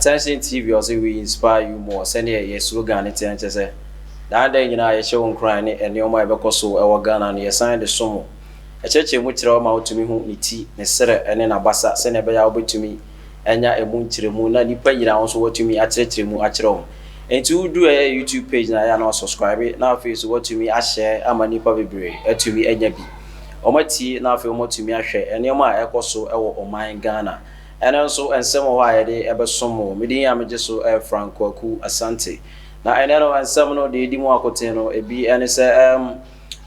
Attention TV also we inspire you more. Send your slogan it and say that day you know you show crying and your my because so our Ghana and you sign the sumo. A church in which out to me who ni tea, Nesser and then a bassa, send a bay to me, and ya a moon to the moon, and you pay it also what to me at Retrimu at home. And to do a YouTube page and I am not subscribe it. Now face what to me I share, I'm a nipa baby, to me and yabi. O my tea now feel more to me I share, and your my echo so our mind Ghana. And also and some why they ever some more. Media am just so Franco Ku Asante. Now I know and some no the Dimo Coteno, a be and say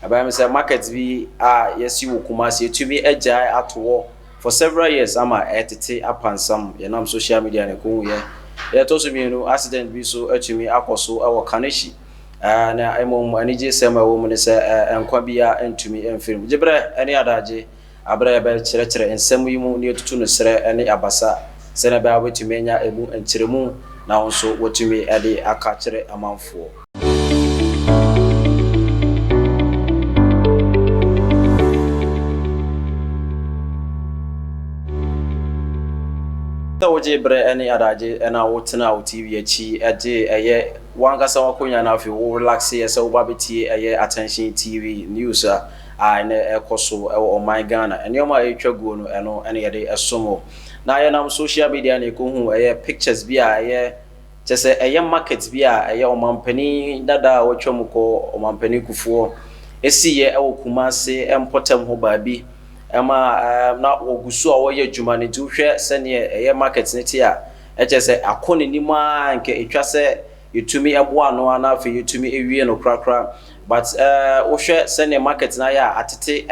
about say markets be yes you kumasi to be a jai at war. For several years I'm at it upon some social media and cool yeah. There also me no accident be so to me akoso our Kanishi. Na I'm on any summer woman is and Kwabia and to me and film. Jibre any other J. Abrabel chere and some you near to Tunisre and Abasa, Senaba with Mania emu and Chiremu, now also what you may add a catcher amount for. Bre any other and I would now TV a day a year. One gas our queen and if you relax here, so Babity a year attention TV news. I ne ekoso o my Ghana and yoma etwago no eno ene ye de esomo na ye nam social media ne ko hu pictures bi a ye chese market bi a omampani dada wo twom ko omampani kufuo esi ye Kumase empotem ho ba bi ema na ogusu a wo ye dwuma ne tu hwe se ne market ne ti a chese akone ni ma nke etwa se yetumi ebo ano ana fe yetumi ewie no krakra. But share send a market na ya atete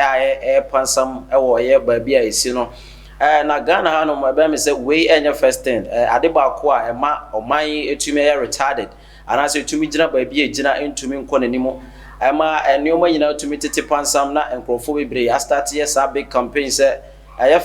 pansam ewo ye baabi a esi no na Ghana ha no ma me say we enya first thing ade ba ko a ma oman etumi retarded ana say etumi gina baabi a gina entumi nko nanimo ma enoma nyina etumi tete pansam na enkrofo bebre a start yes a big campaign say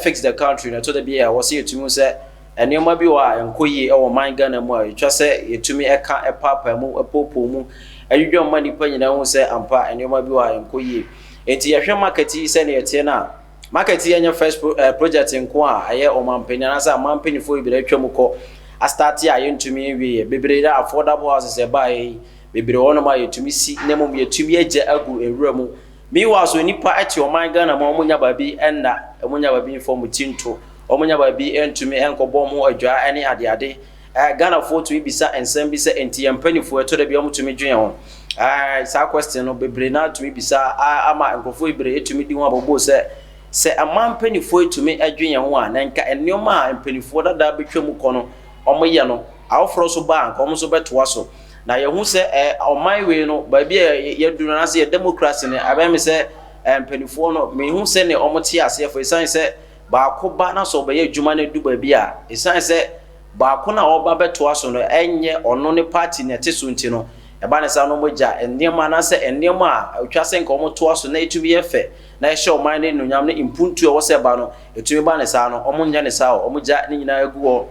fix the country na to the bia wo say etumi say enoma bi wa enkoyi ewo man Ghana mu a etwa say etumi eka epapa mu epopo mu ayudwa mani pa nyina hu se ampa enema bi wa enkoyi enti yehwe market yi se ne yete na market yi enya first project nko a aye omampani na sa mampani fo ibira atwam ko a start ya yentumi wie bebre da affordable houses e bae bebre wono ma yetumi si nemo yetumi agya agu ewura mu mi wa so nipa ati oman Ghana ma omunya babi enna omunya babi inform tinto omunya babi entumi enkobo mu adwa ene ade Ghana for to bisa ensem bisa enti empanifo eto da bia mutumi dwen ho sa question no bebre na to bisa ama nkofo ibre etumi di ho abobo se amampanifo etumi adwen ho a na nka enoma empanifo da betwam kono omoye no awofro so bank omo so betoa so na ye hu se oman we no ba bia ye dunu na se democracy ne abem se empanifo no me hu se ne omo tie ase fo isan se ba ko ba na so ba ye adwuma na du ba bia isan se ba ko na oba beto aso no enye ono ne party ne teso nti no e ba ne sa no moja enema na se enema a otwa se nka omo to aso na etumi efe na e hye oman ne nunyam ne impuntu e wo se ba no etumi ba ne sa no omo nya ne sa omo ja ne nyina agu o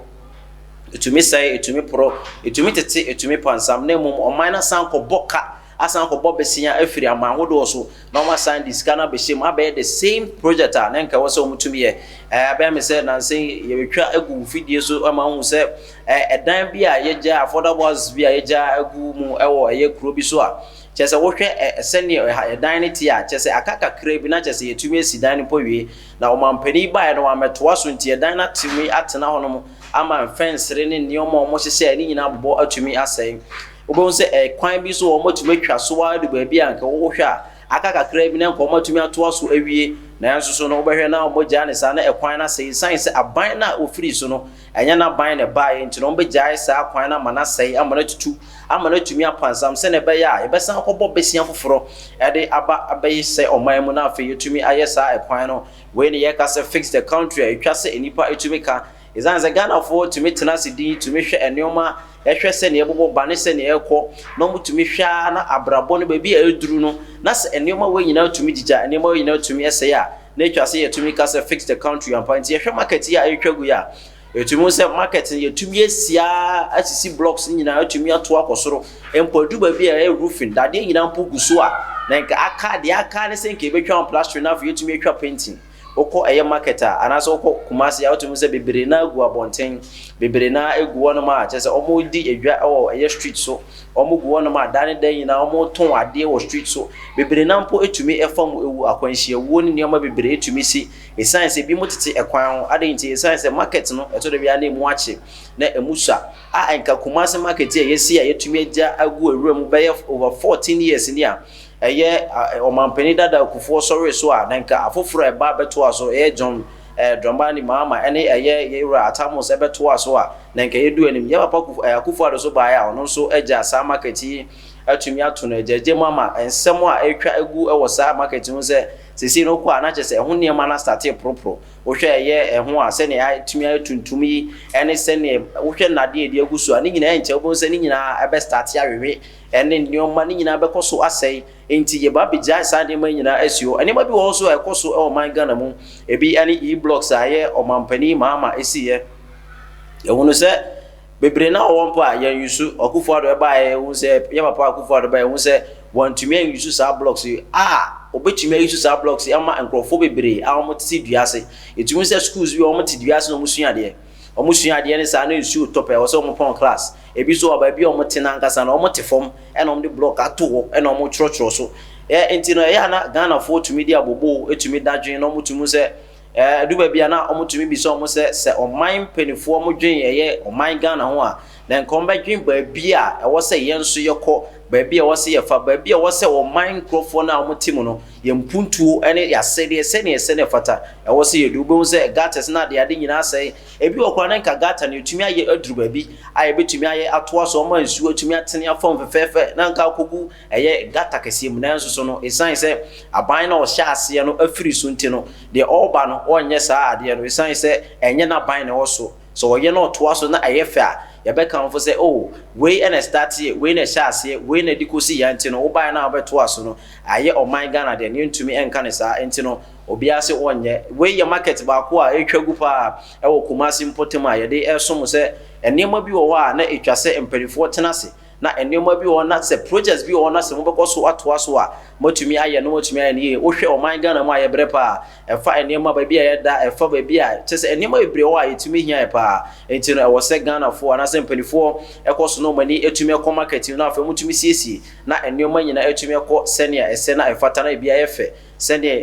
etumi sai etumi pro etumi tete etumi pansam na mum oman na san ko boka asan ko bobesia afiri amahodo so na ma san diskana be shim abe the same project a na nka wo se omutumi ye abe me se na sen ye betwa agu fidie so ama hu se edan bi a ye ja affordable house bi a ye ja agu mu ewo ye kuro bi so a chese wo hwe sene edan ne ti a chese akaka kra bi na chese yetumi esidan ne powie na omampani ba no ametoa so nti edan na timi atena hono mu ama fence re ne nneomo mo hye ni nyina bobo atumi asɛn obon se kwan bi so omotumi atwa so wa de baabi anka wo hwa akaka kra bi na nka omotumi atoa so awie na yanso so no obehwe na omogya ne sa na ekwan na sei science aban na ofiri so no enya na ban ne bae nti no omogya sa kwan na mana sei amana tutu amana tumi apansam se ne be ya ebesan akobɔ besia foforo de aba abayi se oman mu na afi yetumi ayesa ekwan no we ne ye ka se fix the country etwa se enipa etumi ka izanze Ghana for tumi tena sidi tumi hwe enoma ehwe se ne ebobo bane se ne ekɔ no mutumi hwa na abrabɔ no ba bi eduru no na se enoma we nyina tumi gija enoma we nyina tumi ese ya na etwa se yetumi ka se fix the country and point ehwe market ya etwagu ya etumi se market yetumi esia asisi blocks nyina etumi ato akosoro empodu ba bi e roofing dade nyina mpo guso a na nka aka de aka ne se nka ebetwa plaster na afo yetumi etwa painting oko eye marketer anaso oko Kumasi ya otumu se bebre na gu abonten bebre na egu wono ma che se omo di edwa o eye street so omo gu wono ma dane dan yina omo ton ade wo street so bebre na mpo etumi efam ewu akwanhia wo ni nioma bebre etumi si esanse bi motete ekwan ho ade nti esanse market no eto de bia na emu ache na emusa a enka Kumasi market ye yesi ya yetumi agya agu ewura be over 14 years ni a eye omampani dada kufuo sorry so a nanka afoforo eba beto aso John Dramani mama ene eye yera atamos ebeto aso a nanka yedu anim ye papa kufuo ado so baa ya ono so agya sa market yi atumi ato no ejeje mama ensem a etwa egu ewo sa market hu se sisi no kwa na chese ho niam na start propro wo hwe eye ho a se ne atumi atuntumi ene se ne wo hwe nade edi agusu a ni nyina enche wo se ni nyina ebe start awewe ene nioma ni nyina bekoso asai enti ye ba bija sande man nyina asio ene ma bi wo so ekoso e o man Ghana mu ebi ane e-blocks aye o mampani mama esiye e wono se bebre na wompo a yan yusu Akufo-Addo e ba ye wo se ye papa Akufo-Addo ba ye wo se wantumi an yusu sa blocks obetumi yusu sa blocks ama enkrofo bebre a omo ti duase etumi se schools bi omo ti duase no musua de omusua de ne sa na yusu top e wo se omo pon class ebi so aba bi omo te na nkasa na omo te form e na omo de block ato e na omo chro so enti no ya na Ghana for to media bobo etumi dadwen na omo tumu se duba bia na omo tumi bi so omo se oman penifo omo dwen ye oman Ghana ho a na nkomba dwen ba bia e wo se yenso yekọ ba bia wo se yefa ba bia wo se oman microphone na omo timu no ye mpuntuo ene ya sede se ne fata e wo se yedu bo se gates na de ade nyina sai ebi okwa na nka gata ne tumi aye aduru ba bi aye betumi aye atoa so omo ansuo tumi atene afom fefefe na nka kogu eye gata kese mu na nso so no esan se aban na o hya ase no afiri so ntino de oba no onye saa ade no esan se enye na ban ne wo so oye na otoa so na aye fa ya be kan fo say oh we na start here we na sha ase we na dikosi ya ntino oba na obeto aso no aye o my Ghana de ne ntumi enka ne sa ntino obi ase onye we ya market ba ko a etwagu pa e wo Kumasi mpotema ye de esom se enema bi wo wa na etwase emperifo tenase na enema bi wo na se projects bi wo na se mo bekoso ato aso a motumi aye no motumi aye ne wo hwe o my Ghana ma ye bre pa e fa enema ba bi a ye da e fa ba bi a tese enema ebre wo a etumi hia e pa entino e wo se Ghana fo na se emperifo ekoso no mani etumi ekọ market na afa motumi siesie na enema nyina etumi ekọ senia ese na e fata na bi a ye fe senia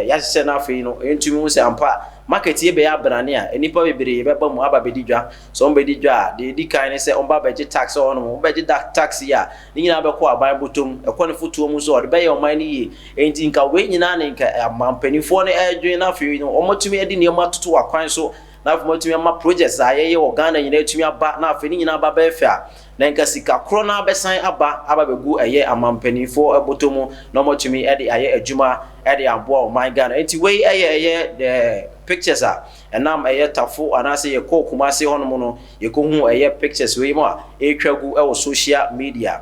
ya hye na afa no entumi hu se ampa market ye be ya brane a enipa bebre be ba mu aba bedidwa so on bedidwa de di kan ne se on ba beje tax on mo beje tax ya ni nyina be ko aban botom e ko ne futuo mu so o de be ye o man ni enti nka we nyina ne nka amampanifo ne edwen na afi no omotumi edi ne matoto akwan so na afi motumi ma projects aye o Ghana nyina etumi aba na afi ni nyina aba be fa na nka sika kro na abesan aba begu eye amampanifo ebotomu na omotumi edi aye adwuma edi abo o man Ghana enti we eye the pictures are and nam eye tafo anase ye ko Kumasi hono no ye ko hu eye pictures we mo a etwagu e social media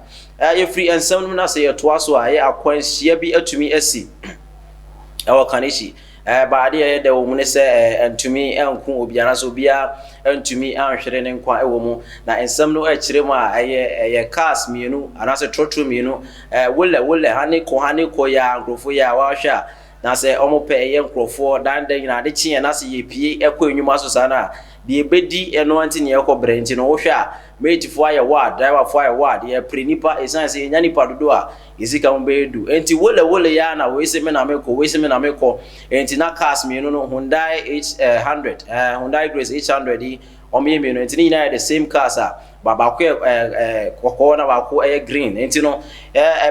ye free ensem na se ye to aso a ye akwanhia bi atumi asi e wo kanishi ba ade ye de wo mu ne se entumi enku obiara so bia entumi anhwere ne nkwa e wo mu na ensem no e kire mu a eye cars mienu anase trotro mienu wole hane ko ya grofo ya wa hwa na se omo pe eye nkrofo dan nyina de chie na se ye pie ekọ enwuma so sana de ebedi eno anti ne ekọ brenti no wo hwa mate fo aye wa driver fo aye wa de prenipa esan se nya nipa dodo a izika mbe edu enti wole ya na we se me na meko enti na cars me no Hyundai H100 Hyundai Grace H100 omo me no enti ni na the same cars a baba ko na ba ko green enti no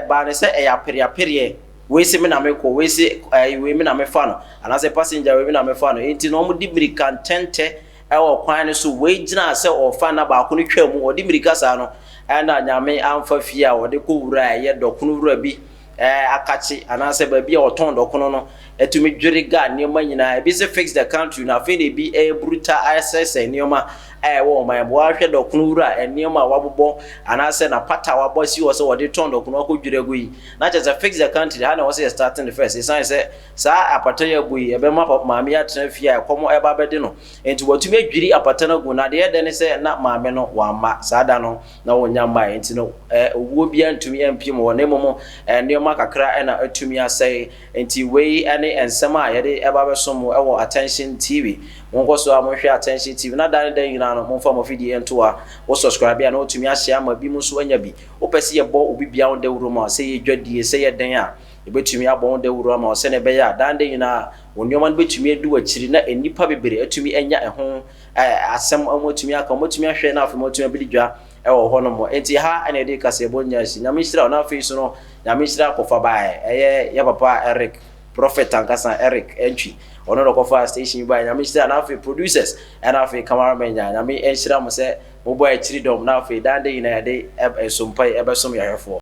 ba ne se apere we se me na meko we se we me na me fa no anase passenger we me na me fa no enti no mo di mirika tente e wo kwan ne so we gina se o fa na ba ko no twam o di mirika sa no na nyame amfa fie a wo de ko wura ye dokunu wura bi akachi anase ba bi a oton dokunu no etumi dwere ga ne ma nyina e bi se fix the country na fe ne bi brutal access ne ma wo man bo ahwe dokunu wura enioma wabobɔ anase na pata wabɔ si wo se wo de ton dokunu akɔdwira gu yi na che se fix the country ha na wo se starting the first sign say sa apata ya gu yi ebe ma maame ya tena fie a komo eba bede no enti watumi adwiri apata na gu na de de ne se na maame no wa ma sa da no na wonya ma enti no owuo bia ntumi ampim wo ne momo enioma kakra na atumi asai enti wei ane ensem a ye de eba besom wo Attention TV wonko so amohwe Attention TV na dan dan yina no momfa mo video ento a wo subscribe ya na otumi ahia ma bi mu so anya bi wo pese ye bo obi bia on de wuro ma se ye dwadie se ye den a ebetumi abon de wuro ma se ne be ya dan dan yina wonioma no betumi edu akiri na enipa bebere atumi enya eho asem amotumi aka motumi ahwe na afo motumi abidwa ewo ho no mo enti ha ene de kase bonya shi na mishira na afi so no na mishira kofa bae ye papa Eric Prophet Ankasa Eric entry ono do kofa station by na mishira na afi producers and afi cameraman na me enshira mo se mo boy chiri dom na afi dan de yina de sompai ebe som yahefo